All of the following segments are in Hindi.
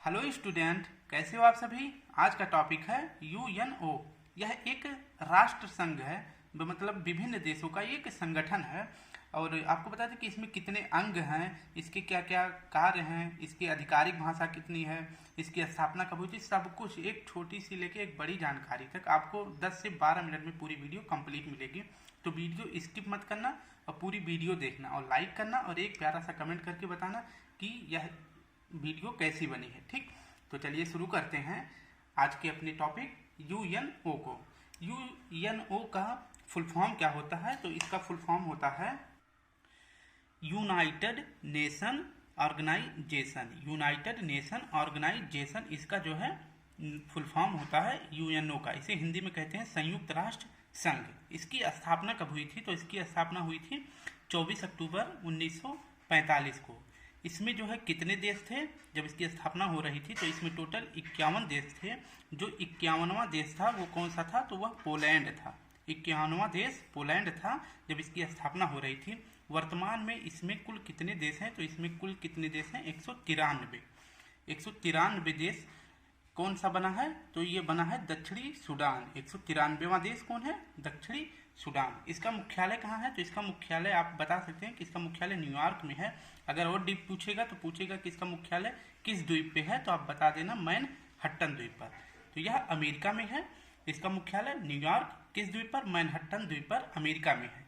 हेलो स्टूडेंट, कैसे हो आप सभी। आज का टॉपिक है यूएनओ। यह एक राष्ट्र संघ है, मतलब विभिन्न देशों का एक संगठन है। और आपको बता दें कि इसमें कितने अंग हैं, इसके क्या क्या कार्य हैं, इसकी आधिकारिक भाषा कितनी है, इसकी स्थापना कब हुई थी, सब कुछ एक छोटी सी लेके एक बड़ी जानकारी तक आपको 10 से 12 मिनट में पूरी वीडियो कंप्लीट मिलेगी। तो वीडियो स्किप मत करना और पूरी वीडियो देखना और लाइक करना और एक प्यारा सा कमेंट करके बताना कि यह वीडियो कैसी बनी है। ठीक, तो चलिए शुरू करते हैं आज के अपने टॉपिक यूएनओ को। यूएनओ का फुल फॉर्म क्या होता है? तो इसका फुल फॉर्म होता है united nation organisation. United nation organisation इसका जो है फुल फॉर्म होता है यूएनओ का। इसे हिंदी में कहते हैं संयुक्त राष्ट्र संघ। इसकी स्थापना कब हुई थी? तो इसकी स्थापना हुई थी 24 अक्टूबर 1945 को। इसमें जो है कितने देश थे जब इसकी स्थापना हो रही थी? तो इसमें टोटल 51 देश थे। जो 51वां देश था वो कौन सा था? तो वह पोलैंड था। 51वां देश पोलैंड था जब इसकी स्थापना हो रही थी। वर्तमान में इसमें कुल कितने देश हैं? तो इसमें कुल कितने देश हैं? 193। 193 देश। कौन सा बना है? तो ये बना है दक्षिणी सूडान। 193वां देश कौन है? दक्षिणी सूडान। इसका मुख्यालय कहाँ है? तो इसका मुख्यालय आप बता सकते हैं कि इसका मुख्यालय न्यूयॉर्क में है। अगर और डीप पूछेगा तो पूछेगा कि इसका मुख्यालय किस द्वीप पे है, तो आप बता देना मैनहट्टन द्वीप पर। तो यह अमेरिका में है। इसका मुख्यालय न्यूयॉर्क किस द्वीप पर? मैनहट्टन द्वीप पर अमेरिका में है।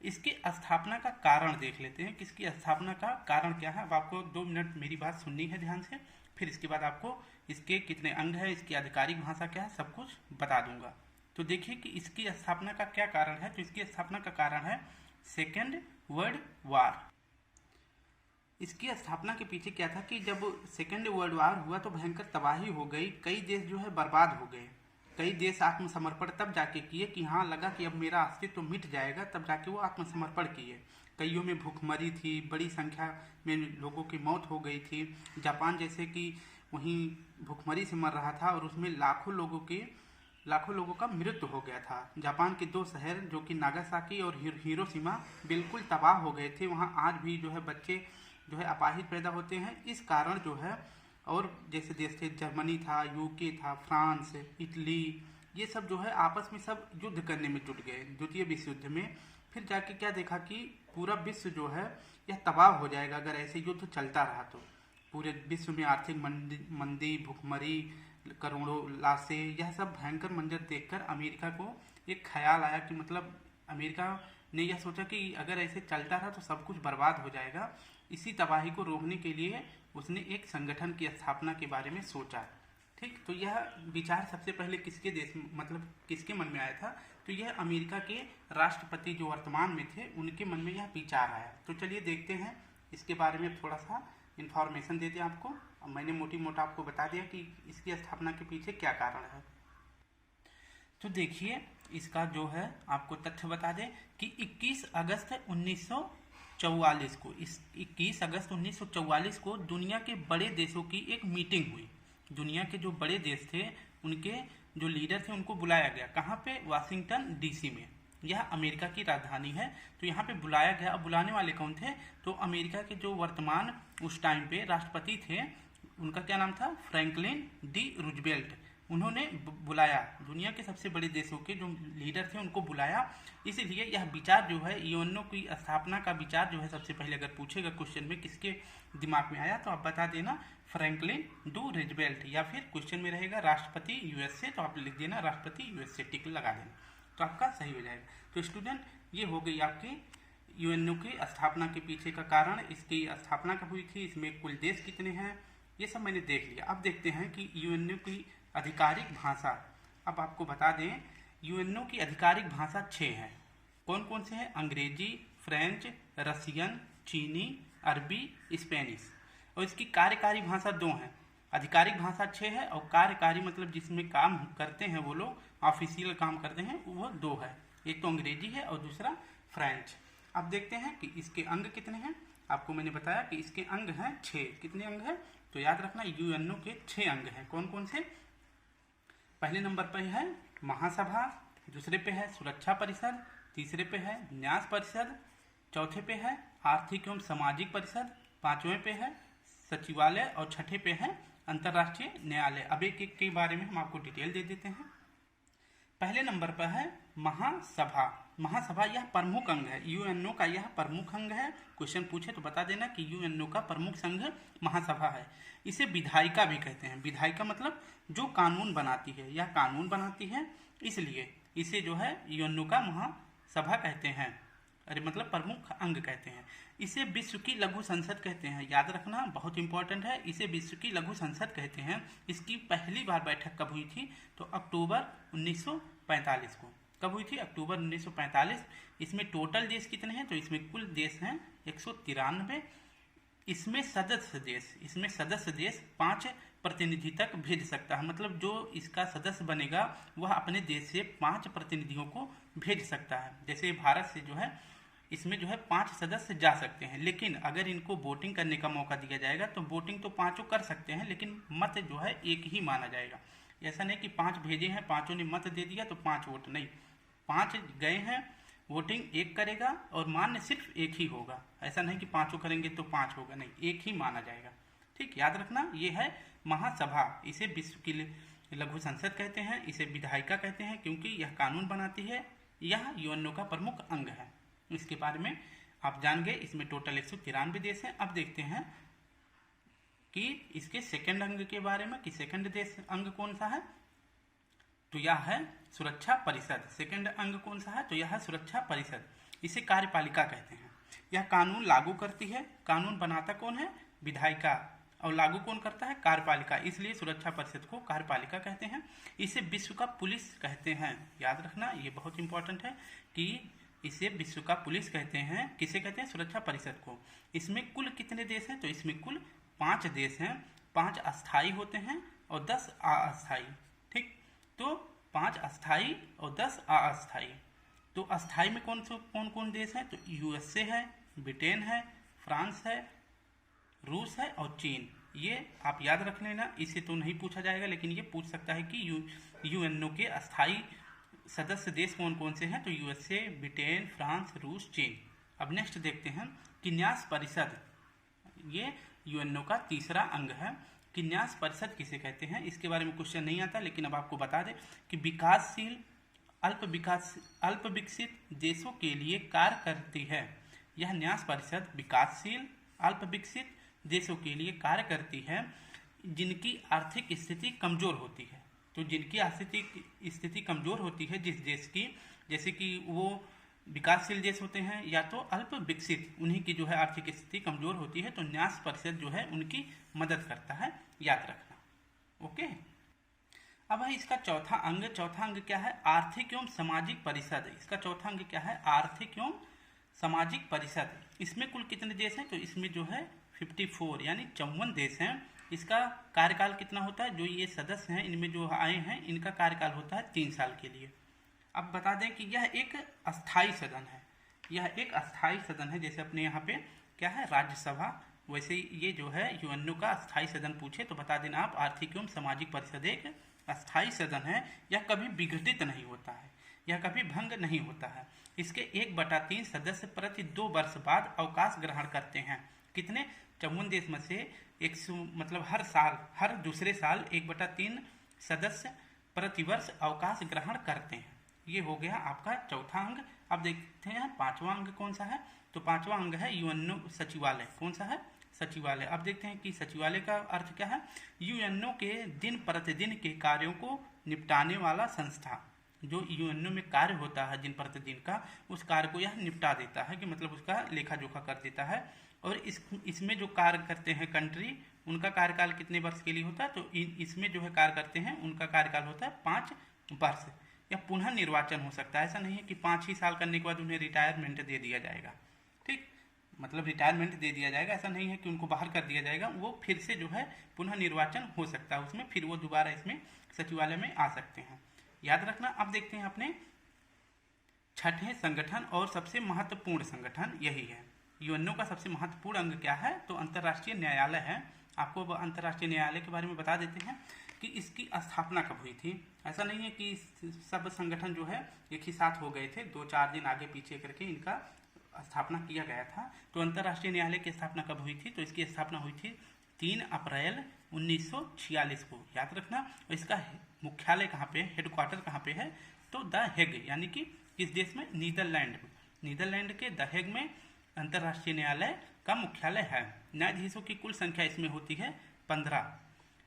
इसकी स्थापना का कारण देख लेते हैं कि इसकी स्थापना का कारण क्या है। अब आपको 2 मिनट मेरी बात सुननी है ध्यान से, फिर इसके बाद आपको इसके कितने अंग है, इसकी आधिकारिक भाषा क्या है, सब कुछ बता दूंगा। तो देखिए कि इसकी स्थापना का क्या कारण है। तो इसकी स्थापना का कारण है सेकेंड वर्ल्ड वार। इसकी स्थापना के पीछे क्या था कि जब सेकेंड वर्ल्ड वार हुआ तो भयंकर तबाही हो गई। कई देश जो है बर्बाद हो गए। कई देश आत्मसमर्पण तब जाके किए कि हाँ लगा कि अब मेरा अस्तित्व तो मिट जाएगा, तब जाके वो आत्मसमर्पण किए। कईयों में भूखमरी थी, बड़ी संख्या में लोगों की मौत हो गई थी। जापान जैसे कि वहीं भूखमरी से मर रहा था और उसमें लाखों लोगों का मृत्यु हो गया था। जापान के 2 शहर जो कि नागासाकी और हिरोशिमा बिल्कुल तबाह हो गए थे। वहाँ आज भी जो है बच्चे जो है अपाहिज पैदा होते हैं। इस कारण जो है, और जैसे देश थे जर्मनी था, यूके था, फ्रांस, इटली, ये सब जो है आपस में सब युद्ध करने में जुट गए द्वितीय विश्व युद्ध में। फिर जाके क्या देखा कि पूरा विश्व जो है यह तबाह हो जाएगा अगर ऐसे युद्ध चलता रहा। तो पूरे विश्व में आर्थिक मंदी, भूखमरी, करोड़ों लाशें, यह सब भयंकर मंजर देखकर अमेरिका को एक ख्याल आया कि मतलब अमेरिका ने यह सोचा कि अगर ऐसे चलता रहा तो सब कुछ बर्बाद हो जाएगा। इसी तबाही को रोकने के लिए उसने एक संगठन की स्थापना के बारे में सोचा। ठीक, तो यह विचार सबसे पहले किसके देश मतलब किसके मन में आया था? तो यह अमेरिका के राष्ट्रपति जो वर्तमान में थे उनके मन में यह विचार आया। तो चलिए देखते हैं इसके बारे में थोड़ा सा इन्फॉर्मेशन देते हैं आपको। अब मैंने मोटी मोटा आपको बता दिया कि इसकी स्थापना के पीछे क्या कारण है। तो देखिए इसका जो है आपको तथ्य बता दें कि 21 अगस्त 1944 को 21 अगस्त 1944 को दुनिया के बड़े देशों की एक मीटिंग हुई। दुनिया के जो बड़े देश थे उनके जो लीडर थे उनको बुलाया गया। कहाँ पे? वाशिंगटन डीसी में। यह अमेरिका की राजधानी है। तो यहाँ पे बुलाया गया। अब बुलाने वाले कौन थे? तो अमेरिका के जो वर्तमान उस टाइम पे राष्ट्रपति थे उनका क्या नाम था? Franklin D Roosevelt. उन्होंने बुलाया, दुनिया के सबसे बड़े देशों के जो लीडर थे उनको बुलाया। इसलिए यह विचार जो है यूएनओ की स्थापना का विचार जो है, सबसे पहले अगर पूछेगा क्वेश्चन में किसके दिमाग में आया तो आप बता देना फ्रैंकलिन डी रूजवेल्ट, या फिर क्वेश्चन में रहेगा राष्ट्रपति यूएसए तो आप लिख देना राष्ट्रपति यूएसए, टिक लगा देना तो आपका सही हो जाएगा। तो स्टूडेंट ये हो गई आपकी यूएनओ की स्थापना के पीछे का कारण। इसकी स्थापना कब हुई थी, इसमें कुल देश कितने हैं, ये सब मैंने देख लिया। अब देखते हैं कि यूएनओ की आधिकारिक भाषा। अब आपको बता दें यूएनओ की आधिकारिक भाषा 6 हैं। कौन कौन से हैं? अंग्रेजी, फ्रेंच, रसियन, चीनी, अरबी, स्पेनिश। और इसकी कार्यकारी भाषा 2 हैं। आधिकारिक भाषा 6 है और कार्यकारी मतलब जिसमें काम करते हैं वो लोग, ऑफिशियल काम करते हैं, वो 2 है। एक तो अंग्रेजी है और दूसरा फ्रेंच। अब देखते हैं कि इसके अंग कितने हैं। आपको मैंने बताया कि इसके अंग हैं 6। कितने अंग हैं? तो याद रखना यूएनओ के 6 अंग हैं। कौन कौन से? पहले नंबर पर है महासभा, दूसरे पे है सुरक्षा परिषद, तीसरे पे है न्यास परिषद, चौथे पे है आर्थिक एवं सामाजिक परिषद, 5वें पे है सचिवालय और 6ठे पे है अंतर्राष्ट्रीय न्यायालय। अब एक एक के बारे में हम आपको डिटेल दे देते हैं। पहले नंबर पर है महासभा। महासभा यह प्रमुख अंग है, यूएनओ का यह प्रमुख अंग है। क्वेश्चन पूछे तो बता देना कि यूएनओ का प्रमुख संघ महासभा है। इसे विधायिका भी कहते हैं। विधायिका मतलब जो कानून बनाती है, यह कानून बनाती है, इसलिए इसे जो है यूएनओ का महासभा कहते हैं, अरे मतलब प्रमुख अंग कहते हैं। इसे विश्व की लघु संसद कहते हैं, याद रखना बहुत इंपॉर्टेंट है, इसे विश्व की लघु संसद कहते हैं। इसकी पहली बार बैठक कब हुई थी? तो अक्टूबर 1945 को। कब हुई थी? अक्टूबर 1945। इसमें टोटल देश कितने हैं? तो इसमें कुल देश हैं 193। इसमें सदस्य देश 5 प्रतिनिधि तक भेज सकता है, मतलब जो इसका सदस्य बनेगा वह अपने देश से 5 प्रतिनिधियों को भेज सकता है। जैसे भारत से जो है इसमें जो है 5 सदस्य जा सकते हैं, लेकिन अगर इनको वोटिंग करने का मौका दिया जाएगा तो वोटिंग तो 5 कर सकते हैं, लेकिन मत जो है एक ही माना जाएगा। ऐसा नहीं कि 5 भेजे हैं, 5 ने मत दे दिया तो 5 वोट, नहीं, 5 गए हैं, वोटिंग एक करेगा और मान्य सिर्फ एक ही होगा। ऐसा नहीं कि 5 करेंगे तो 5 होगा, नहीं, एक ही माना जाएगा। ठीक, याद रखना, ये है महासभा। इसे विश्व की लघु संसद कहते हैं, इसे विधायिका कहते हैं क्योंकि यह कानून बनाती है। यह यूएनओ का प्रमुख अंग है। इसके बारे में आप जान गए। इसमें टोटल 193 देश हैं। अब देखते हैं कि इसके सेकंड अंग के बारे में, कि सेकंड देश अंग कौन सा है? तो यह है सुरक्षा परिषद। सेकंड अंग कौन सा है? तो यह है सुरक्षा परिषद। इसे कार्यपालिका कहते हैं। यह कानून लागू करती है। कानून बनाता कौन है? विधायिका, और लागू कौन करता है? कार्यपालिका, इसलिए सुरक्षा परिषद को कार्यपालिका कहते हैं। इसे विश्व का पुलिस कहते हैं, याद रखना, ये बहुत इंपॉर्टेंट है कि इसे विश्व का पुलिस कहते हैं। किसे कहते हैं? सुरक्षा परिषद को। इसमें कुल कितने देश हैं? तो इसमें कुल 5 देश हैं। 5 अस्थायी होते हैं और 10 अस्थायी। ठीक, तो 5 अस्थायी और 10 अस्थायी। तो अस्थायी में कौन कौन देश हैं? तो यूएसए है, ब्रिटेन है, फ्रांस है, रूस है और चीन। ये आप याद रख लेना, इसे तो नहीं पूछा जाएगा, लेकिन ये पूछ सकता है कि यूएनओ के अस्थायी सदस्य देश कौन कौन से हैं? तो यूएसए, ब्रिटेन, फ्रांस, रूस, चीन। अब नेक्स्ट देखते हैं कि न्यास परिषद। ये यूएनओ का तीसरा अंग है। कि न्यास परिषद किसे कहते हैं? इसके बारे में क्वेश्चन नहीं आता, लेकिन अब आपको बता दें कि विकासशील अल्प विकसित देशों के लिए कार्य करती है। यह न्यास परिषद विकासशील अल्प विकसित देशों के लिए कार्य करती है जिनकी आर्थिक स्थिति कमजोर होती है। तो जिनकी आर्थिक स्थिति कमजोर होती है जिस देश की, जैसे कि वो विकासशील देश होते हैं या तो अल्प विकसित, उन्हीं की जो है आर्थिक स्थिति कमजोर होती है, तो न्यास परिषद जो है उनकी मदद करता है, याद रखना। ओके, अब है इसका चौथा अंग। चौथा अंग क्या है? आर्थिक एवं सामाजिक परिषद। इसका चौथा अंग क्या है? आर्थिक एवं सामाजिक परिषद। इसमें कुल कितने देश हैं? तो इसमें जो है 54 यानी 54 देश हैं। इसका कार्यकाल कितना होता है? जो ये सदस्य हैं इनमें जो आए हैं इनका कार्यकाल होता है 3 साल के लिए। अब बता दें कि यह एक अस्थाई सदन है। यह एक अस्थाई सदन है, जैसे अपने यहाँ पे क्या है राज्यसभा, वैसे ये जो है यूएनओ का अस्थाई सदन पूछे तो बता देना आप आर्थिक एवं सामाजिक परिषद एक अस्थाई सदन है। यह कभी विघटित नहीं होता है, यह कभी भंग नहीं होता है। इसके 1/3 सदस्य प्रति 2 वर्ष बाद अवकाश ग्रहण करते हैं। कितने? 54 देश में से 100, मतलब हर साल, हर दूसरे साल 1/3 सदस्य प्रतिवर्ष अवकाश ग्रहण करते हैं। ये हो गया आपका चौथा अंग। अब देखते हैं 5वां अंग कौन सा है? तो 5वां अंग है यूएनओ सचिवालय। कौन सा है? सचिवालय। अब देखते हैं कि सचिवालय का अर्थ क्या है? यूएनओ के दिन प्रतिदिन के कार्यों को निपटाने वाला संस्था। जो यूएनओ में कार्य होता है दिन प्रतिदिन का, उस कार्य को यह निपटा देता है, कि मतलब उसका लेखा जोखा कर देता है। और इसमें जो कार्य करते हैं कंट्री, उनका कार्यकाल कितने वर्ष के लिए होता है? तो इसमें जो है कार्य करते हैं उनका कार्यकाल होता है 5 वर्ष। या पुनः निर्वाचन हो सकता है, ऐसा नहीं है कि 5 ही साल करने के बाद उन्हें रिटायरमेंट दे दिया जाएगा। ठीक, मतलब रिटायरमेंट दे दिया जाएगा, ऐसा नहीं है कि उनको बाहर कर दिया जाएगा। वो फिर से जो है पुनः निर्वाचन हो सकता है उसमें, फिर वो दोबारा इसमें सचिवालय में आ सकते हैं, याद रखना। अब देखते हैं अपने छठे संगठन और सबसे महत्वपूर्ण संगठन, यही है यूएनओ का सबसे महत्वपूर्ण अंग क्या है? तो अंतर्राष्ट्रीय न्यायालय है। आपको अंतर्राष्ट्रीय न्यायालय के बारे में बता देते हैं कि इसकी स्थापना कब हुई थी। ऐसा नहीं है कि सब संगठन जो है एक ही साथ हो गए थे, 2-4 दिन आगे पीछे करके इनका स्थापना किया गया था। तो अंतर्राष्ट्रीय न्यायालय की स्थापना कब हुई थी? तो इसकी स्थापना हुई थी 3 अप्रैल 1946 को, याद रखना। और इसका मुख्यालय कहाँ पे है, हेडक्वार्टर कहाँ पे है, तो द हेग, यानी कि किस देश में, नीदरलैंड के द हेग में अंतर्राष्ट्रीय न्यायालय का मुख्यालय है। न्यायाधीशों की कुल संख्या इसमें होती है 15।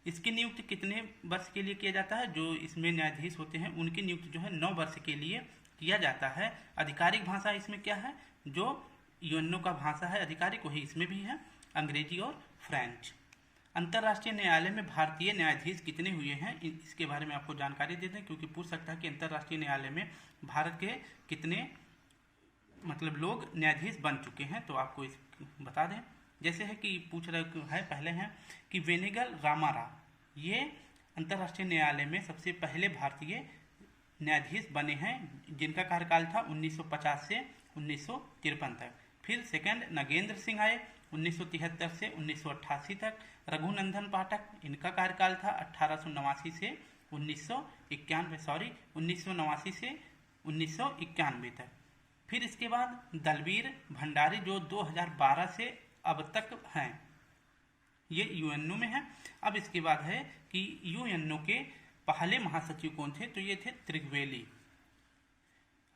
इसकी नियुक्ति कितने वर्ष के लिए किया जाता है, जो इसमें न्यायाधीश होते हैं उनकी नियुक्ति जो है 9 वर्ष के लिए किया जाता है। आधिकारिक भाषा इसमें क्या है, जो यूएनओ का भाषा है आधिकारिक, वही इसमें भी है, अंग्रेजी और फ्रेंच। अंतर्राष्ट्रीय न्यायालय में भारतीय न्यायाधीश कितने हुए हैं, इसके बारे में आपको जानकारी दे दें, क्योंकि पूछ सकता है कि अंतर्राष्ट्रीय न्यायालय में भारत के कितने मतलब लोग न्यायाधीश बन चुके हैं, तो आपको इस बता दें। जैसे है कि पूछ रहे है, पहले हैं कि वेनेगल रामाराव, ये अंतर्राष्ट्रीय न्यायालय में सबसे पहले भारतीय न्यायाधीश बने हैं, जिनका कार्यकाल था 1950 से 1953 तक। फिर सेकंड नगेंद्र सिंह आए 1973 से 1988 तक। रघुनंदन पाठक, इनका कार्यकाल था 1889 से 1989 से 1991 तक। फिर इसके बाद दलवीर भंडारी, जो 2012 से अब तक हैं, ये यूएनओ में है। अब इसके बाद है कि यूएनओ के पहले महासचिव कौन थे, तो ये थे त्रिगवेली,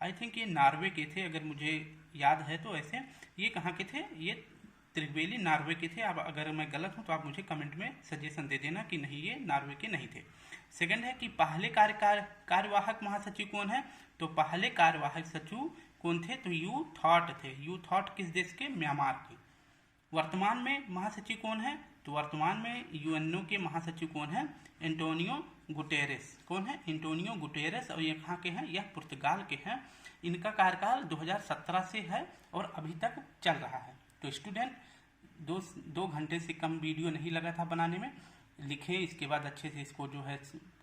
आई थिंक ये नॉर्वे के थे, अगर मुझे याद है तो। ऐसे ये कहाँ के थे, ये त्रिगवेली नॉर्वे के थे। अब अगर मैं गलत हूँ तो आप मुझे कमेंट में सजेशन दे देना कि नहीं, ये नॉर्वे के नहीं थे। सेकंड है कि पहले कार्यवाहक महासचिव कौन है, तो पहले कार्यवाहक सचिव कौन थे, तो यू थॉट थे। यू थॉट किस देश के, म्यांमार के। वर्तमान में महासचिव कौन है, तो वर्तमान में यूएनओ के महासचिव कौन है, एंटोनियो गुटेरेस। कौन है, एंटोनियो गुटेरेस, और ये कहाँ के हैं, यह पुर्तगाल के हैं। इनका कार्यकाल 2017 से है और अभी तक चल रहा है। तो स्टूडेंट, दो घंटे से कम वीडियो नहीं लगा था बनाने में। लिखे, इसके बाद अच्छे से इसको जो है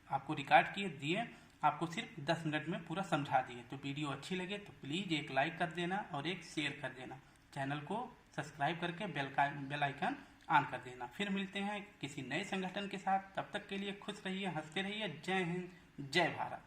आपको रिकॉर्ड किए दिए, आपको सिर्फ 10 मिनट में पूरा समझा दिए। तो वीडियो अच्छी लगे तो प्लीज़ एक लाइक कर देना और एक शेयर कर देना। चैनल को सब्सक्राइब करके बेल आइकन ऑन कर देना। फिर मिलते हैं किसी नए संगठन के साथ, तब तक के लिए खुश रहिए, हंसते रहिए। जय हिंद, जय भारत।